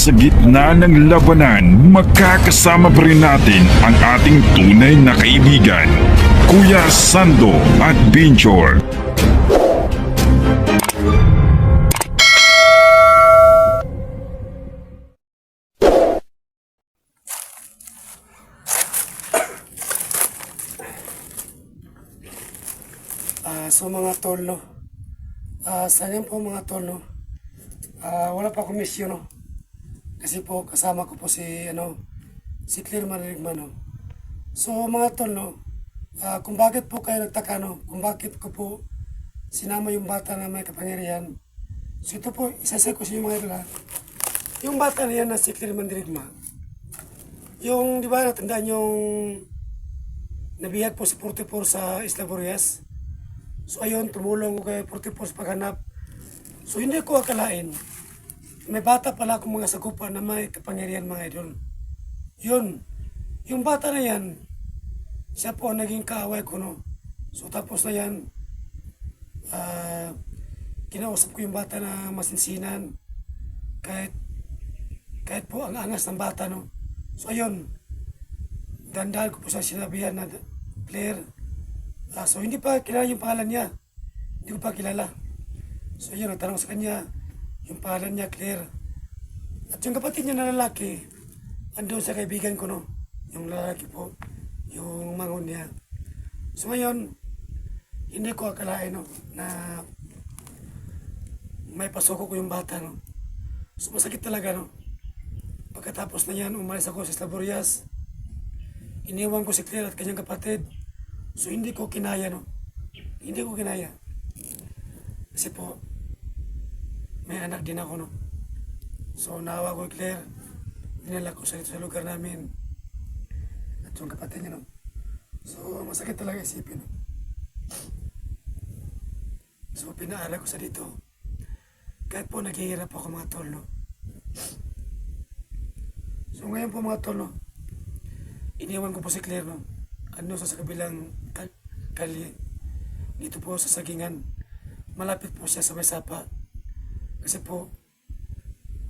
sa gitna ng labanan, makakasama pa rin natin ang ating tunay na kaibigan, Kuya Sando Adventure. So mga tol, no? Sayang po mga tol, no? Wala pa akong mission, no? Kasi po kasama ko po si Claire Marigman, no? So mga tol, no? Kung bakit po kayo nagtaka, no? Kung bakit ko po sinama yung bata na may kapangyarihan. So ito po, isasay ko sa inyo mga idol, ha? Yung bata na yan na si Claire Mandirigma, yung, di ba, natandaan yung nabihag po si 44 sa Isla Boreas. So ayun, tumulong ko kay 44 sa paghanap. So hindi ko akalain, may bata pala akong mga sagupan na may kapangyarihan mga idol. Yun, yung bata na yan, siya po ang naging kaaway ko, no? So tapos na yan, kinausap ko yung bata na masinsinan, kahit po ang angas ng bata, no? So ayun, dandahan ko po sa sinabihan na Claire. So hindi pa kilala yung pangalan niya. Hindi ko pa kilala. So yun, nagtanong sa kanya, yung pangalan niya, Claire. At yung kapatid niya na lalaki, andun sa kaibigan ko, no? Yung lalaki po, yung mangon niya. So ngayon, hindi ko akalain, no, na may pasoko ko yung bata, no? So masakit talaga, no? Pagkatapos na yan, umalis ako sa Isla Boreas. Iniwan ko si Claire at kanyang kapatid. So hindi ko kinaya, no? Hindi ko kinaya. Kasi po, may anak din ako, no? So naawa ko kay Claire. Dinala ko sa lugar namin. At yung kapatid niya, no? So masakit talaga isipin, no? So pinaala ko sa dito. Kahit po naghihirap ako mga tol, no? So ngayon po mga tol, no? Iniwan ko po si Claire, no? Ano sa kabilang kalye. Dito po sa Sagingan. Malapit po siya sa may sapa. Kasi po,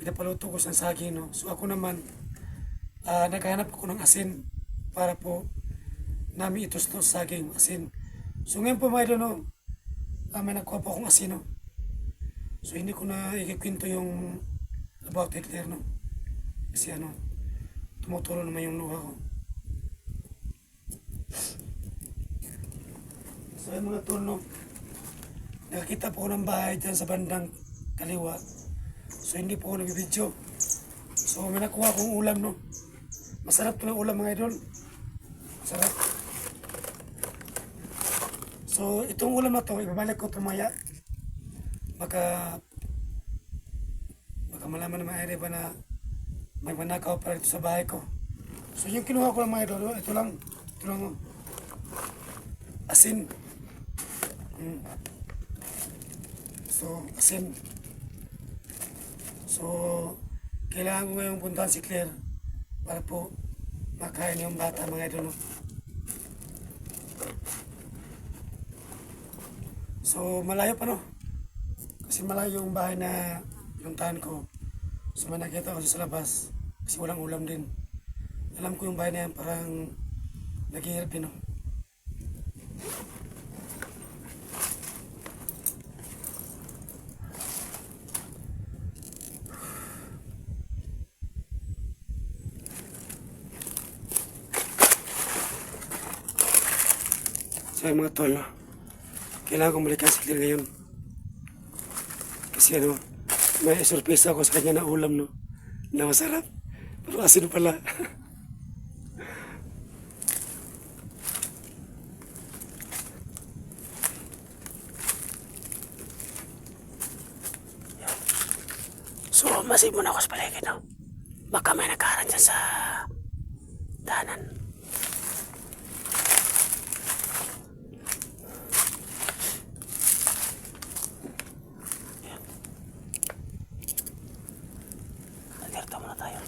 pinapaluto ko sa saging, no? So ako naman, naghahanap ko ng asin para po namin itustos saging, asin. So ngayon po mga idol, no? May nakuha po akong asin, no? So hindi ko na ikikwento yung about Claire, no? Kasi tumutulo naman yung luha ko. So yung mga tol, no? Nakakita po ko ng bahay dyan sa bandang kaliwa. So hindi po ako nag-video. So may nakuha akong ulam, no? Masarap to ng ulam mga idol. Masarap. So itong ulam na to, ibabalik ko tumaya. Baka malaman ng mga idol ba na may manakaw pa ito sa bahay ko. So yung kinuha ko lang mga idol, ito lang, oh. Asin. So, asin. So, kailangan ko ngayong puntahan si Claire para po makain yung bata mga idol, no? So, malayo pa, no? Kasi malayo yung bahay na pinuntahan ko. So, may nakita ko sa labas kasi walang ulam din. Alam ko yung bahay na yan parang naghihirap din, no? So yung mga tol, no? Kailangan kong balikan si Claire ngayon. Kasi may surprise ako sa kanya na ulam, no? Na masarap. Pero asin pala. So, masin muna ako sa paligid, no? Baka may nagkaharan dyan sa daanan. Alerta muna tayo.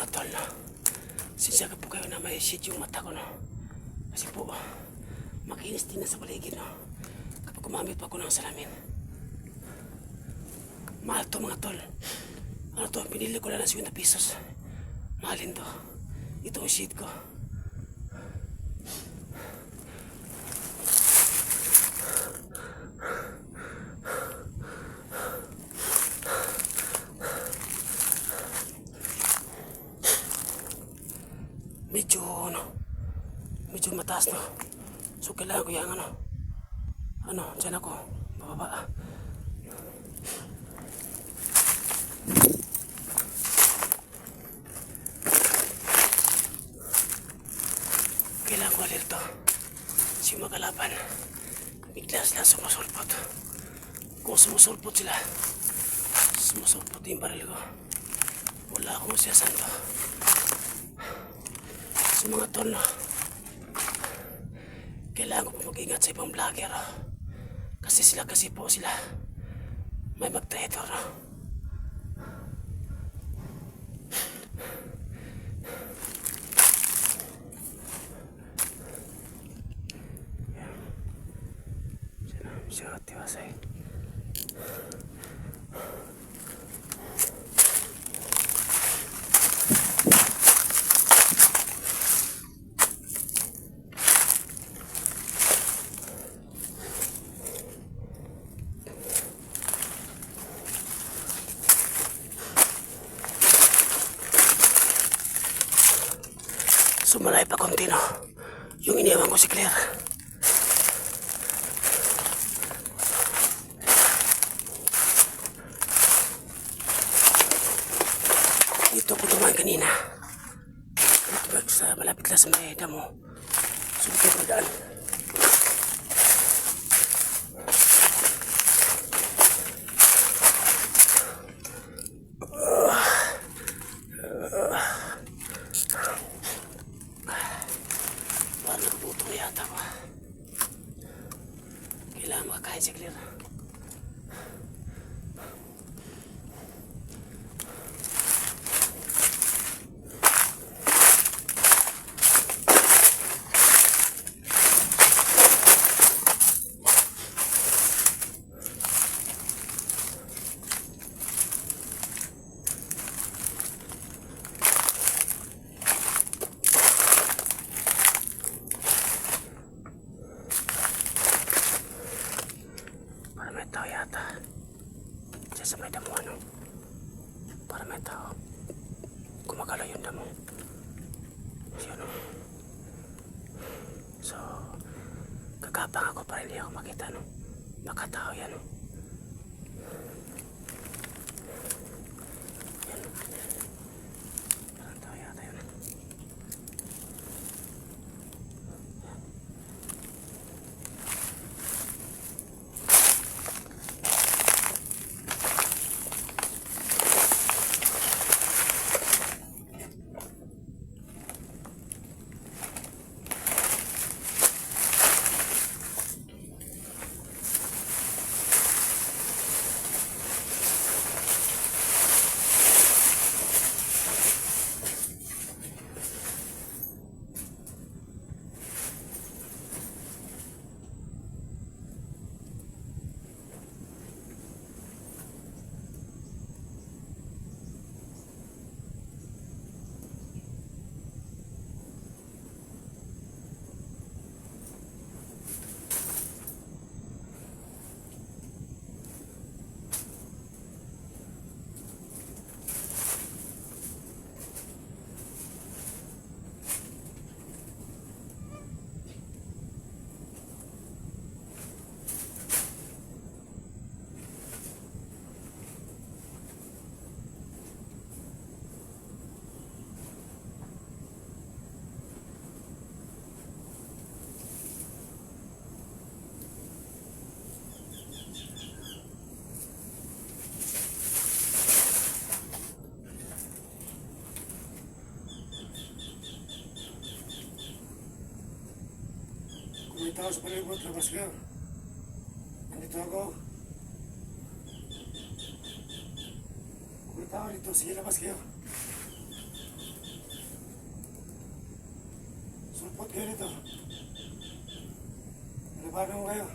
mga tol, no? Sinsya ka po kayo na may shit yung mata ko, no? Kasi po, makinis din na sa paligid, no? Kapag gumamit pa ako ng salamin. Mahal to mga tol. Ano to, pinili ko lang ng 50 pesos. Mahalin to. Itong shit ko. Medyo mataas, no? So kailangan ko yung dyan ako, bababa. Kailangan ko alerto. Si mga kalaban, bigla sila sumusulpot. Kung sumusulpot sila, sumusulpot yung baril ko. Wala akong siyasanto. Sa mga tol, no? Kailangan ko po mag-ingat sa ibang vlogger, no? Kasi po sila may mag-traitor, no? Siya, tiwasay. Sumalay pa konti, no? Yung iniwan ko si Claire. Dito ko dumaan kanina. Dito sa malapit lang sa may damo. Sulit ko daan. Parang nabuto na yata ko. Kailangan makakain si Claire. May tao yata diyan sa may damo, ano? Para may tao gumagalaw yung damo. Yun, no? So kagapang ako para hindi ako makita, no? Baka tao yan, no? Yan, no? Parang tao yata yun, no? Kung may tao sa palibot, labas ka. Nandito ako. Kung may tao dito, sige, labas kayo. Ba't ganito? Labanan mo kayo.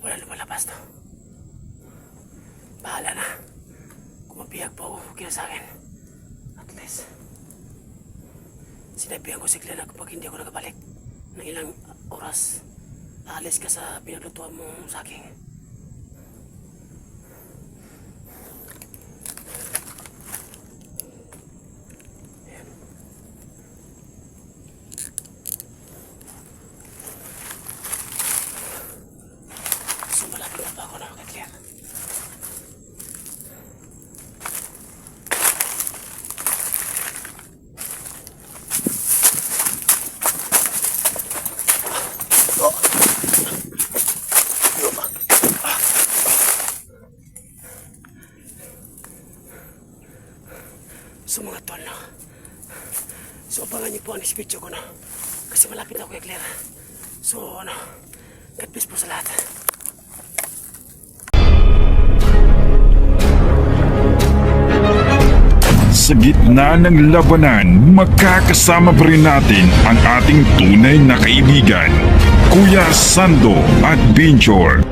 Wala lumalabas to. Bahala na. Kung mabiyag pa ako, okay na sa akin. At least, sinabihan ko si Claire na kapag hindi ako nakabalik ng ilang oras, aalis ka sa pinaglutuan mo sa akin. So malapit na ba ako na kay Claire? So mga tol, no? So abangan niyo po ang next video ko, no? Kasi malapit na ako kay Claire. So ano, God bless po sa lahat. Sa gitna ng labanan, makakasama pa rin natin ang ating tunay na kaibigan, Kuya Sando at Benjor.